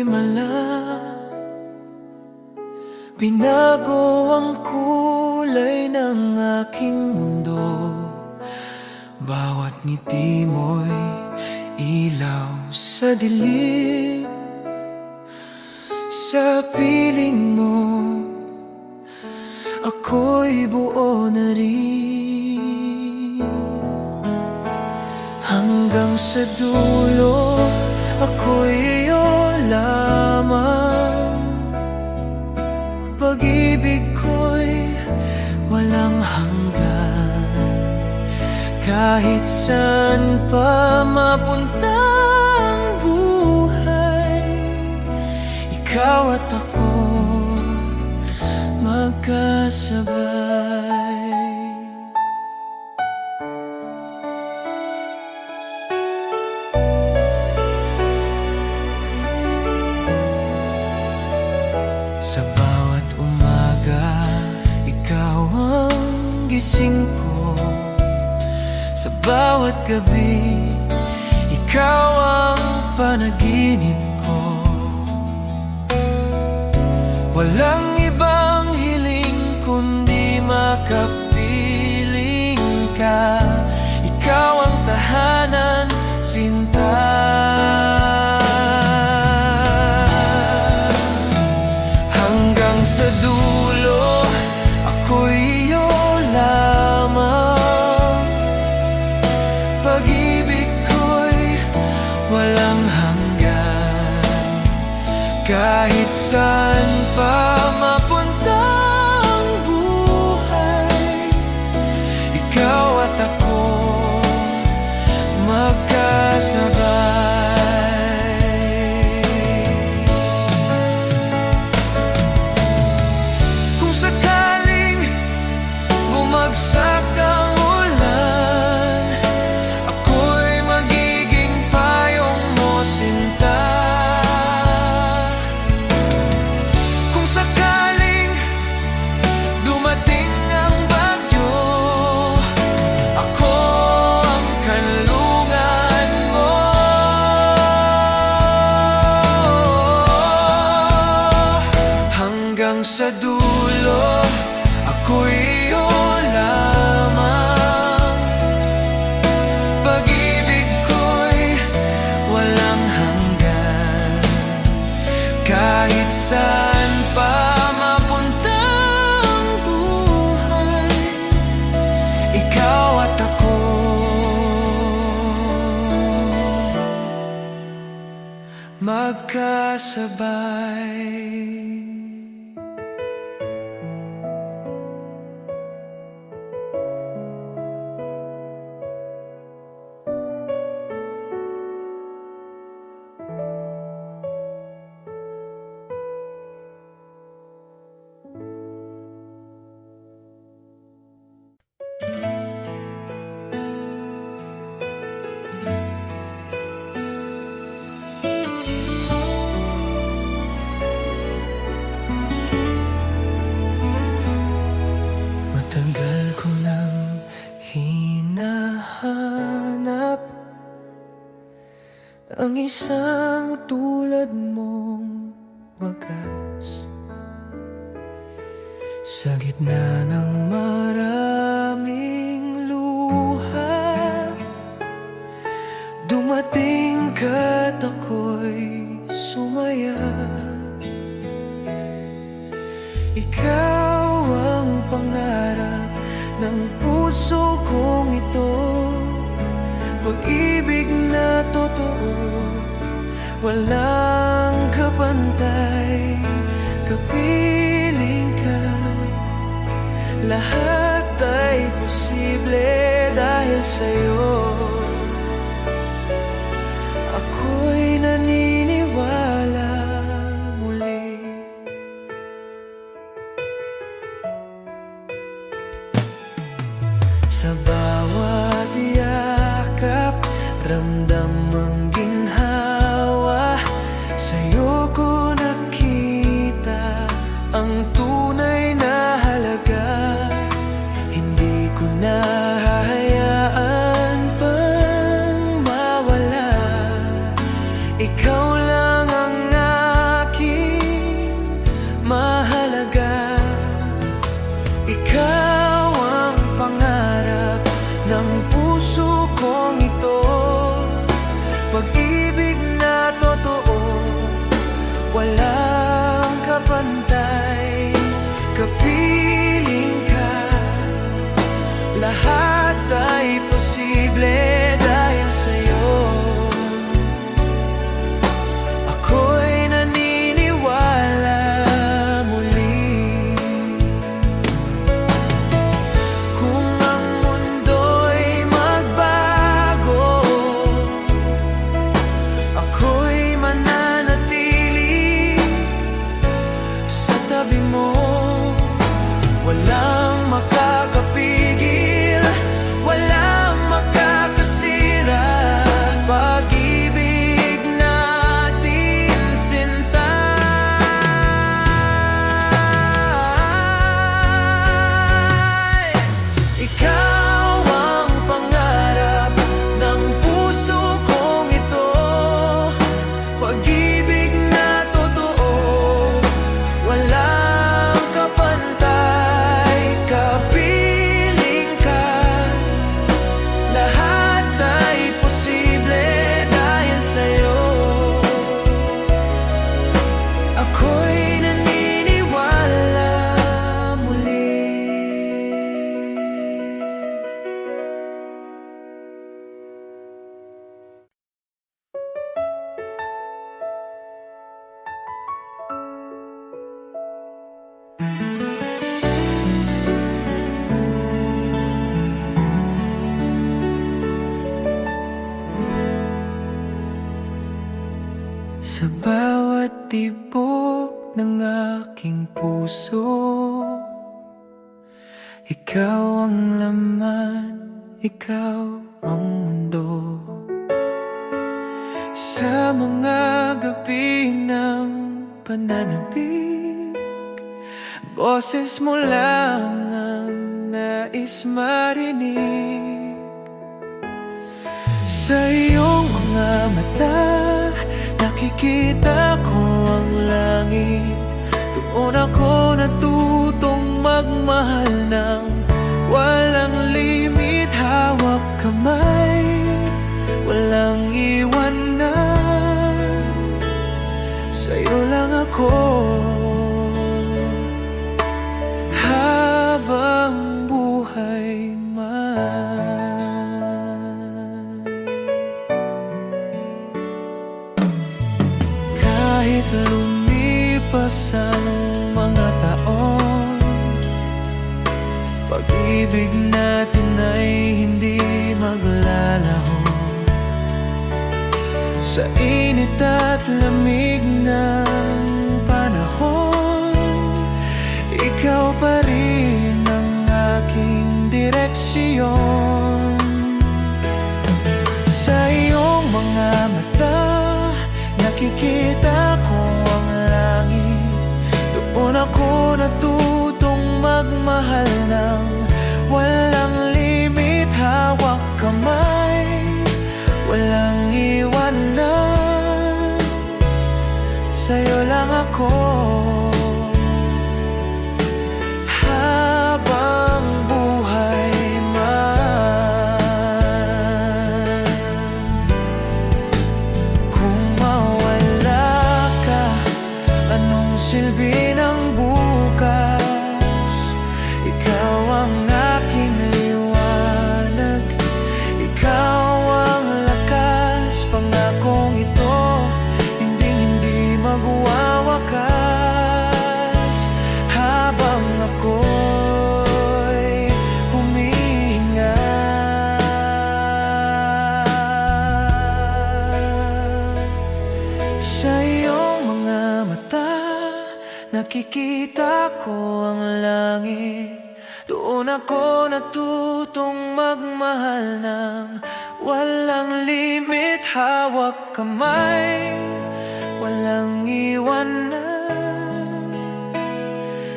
himala. Binago ang kulay ng aking mundo. Bawat ngiti mo'y ilaw sa dilim. Sa piling mo, ako'y buo na rin. Hanggang sa dulo, ako'y iyo lamang. Pag-ibig ko'y walang hanggan. Kahit saan pa mapunta ang buhay, ikaw at ako magkasabay. Sa bawat umaga, ikaw ang gising ko. Sa bawat gabi, ikaw ang panaginip ko. Walang ibang hiling kundi makapiling ka. Ikaw ang tahanan, sinta. Hanggang sa dulo, ako'y iyo lamang. Pag-ibig ko'y walang hanggan. Kahit saan pa mapunta ang buhay, ikaw at ako magkasabay. Kung sakaling bumagsak ang ulan, ako'y magiging payong mo, sinta. Kung sakaling dumating ang bagyo, ako ang kanlungan mo. Hanggang sa dulo, ako'y iyo lamang. Pag-ibig ko'y walang hanggan. Kahit saan pa mapunta ang buhay, ikaw at ako magkasabay. Matagal ko nang hinahanap ang isang tulad mong wagas. Sa gitna ng maraming luha, dumating ka't ako'y sumaya. Ikaw ang pangarap ng puso kong ito. Pag-ibig na totoo, walang kapantay. Kapiling ka, lahat ay posible dahil sa'yo. Ako'y naniniwala muli. Sa bawat yakap, ramdam ang ginhawa. Sa'yo ko nakita ang tunay na halaga. Hindi ko na hahayaan pang mawala. Ikaw lang ang posible dahil sa'yo. Ako'y naniniwala muli. Kung ang mundo'y magbago, ako'y mananatili sa tabi mo. Walang makakapigil, walang makakasira. Pag-ibig natin sinta. Ikaw ang pangarap ng puso kong ito. Pag-ibig na totoo, walang kapantay. Kapiling ka, lahat ay posible dahil sa'yo. Ako'y naniniwala muli. Sa bawat tibok ng aking puso, ikaw ang laman, ikaw ang mundo. Sa mga gabi ng pananabik, boses mo lang ang nais marinig. Sa iyong mga mata, nakikita ko ang langit. Doon ako natutong magmahal ng walang limit. Hawak kamay, walang iwanan. Sa'yo lang ako habang buhay man. Kahit lumipas ang mga taon, pag-ibig natin ay hindi maglalaho. Sa init at lamig ng panahon, ikaw pa rin ang aking direksyon. Sa iyong mga mata, nakikita ko ang langit. Doon ako natutong magmahal ng walang limit. Hawak kamay, walang iwanan. Sa'yo lang ako habang buhay man. Kung mawala ka, anong silbi ng bukas? Ikaw ang aking liwanag, ikaw ang lakas. Pangakong ito, hindi magwawakas. Habang ako'y humihinga, sa iyong mga mata, nakikita ko ang langit. Doon ako natutong magmahal ng walang limit. Hawak kamay, walang iwanan.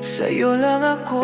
Sa'yo lang ako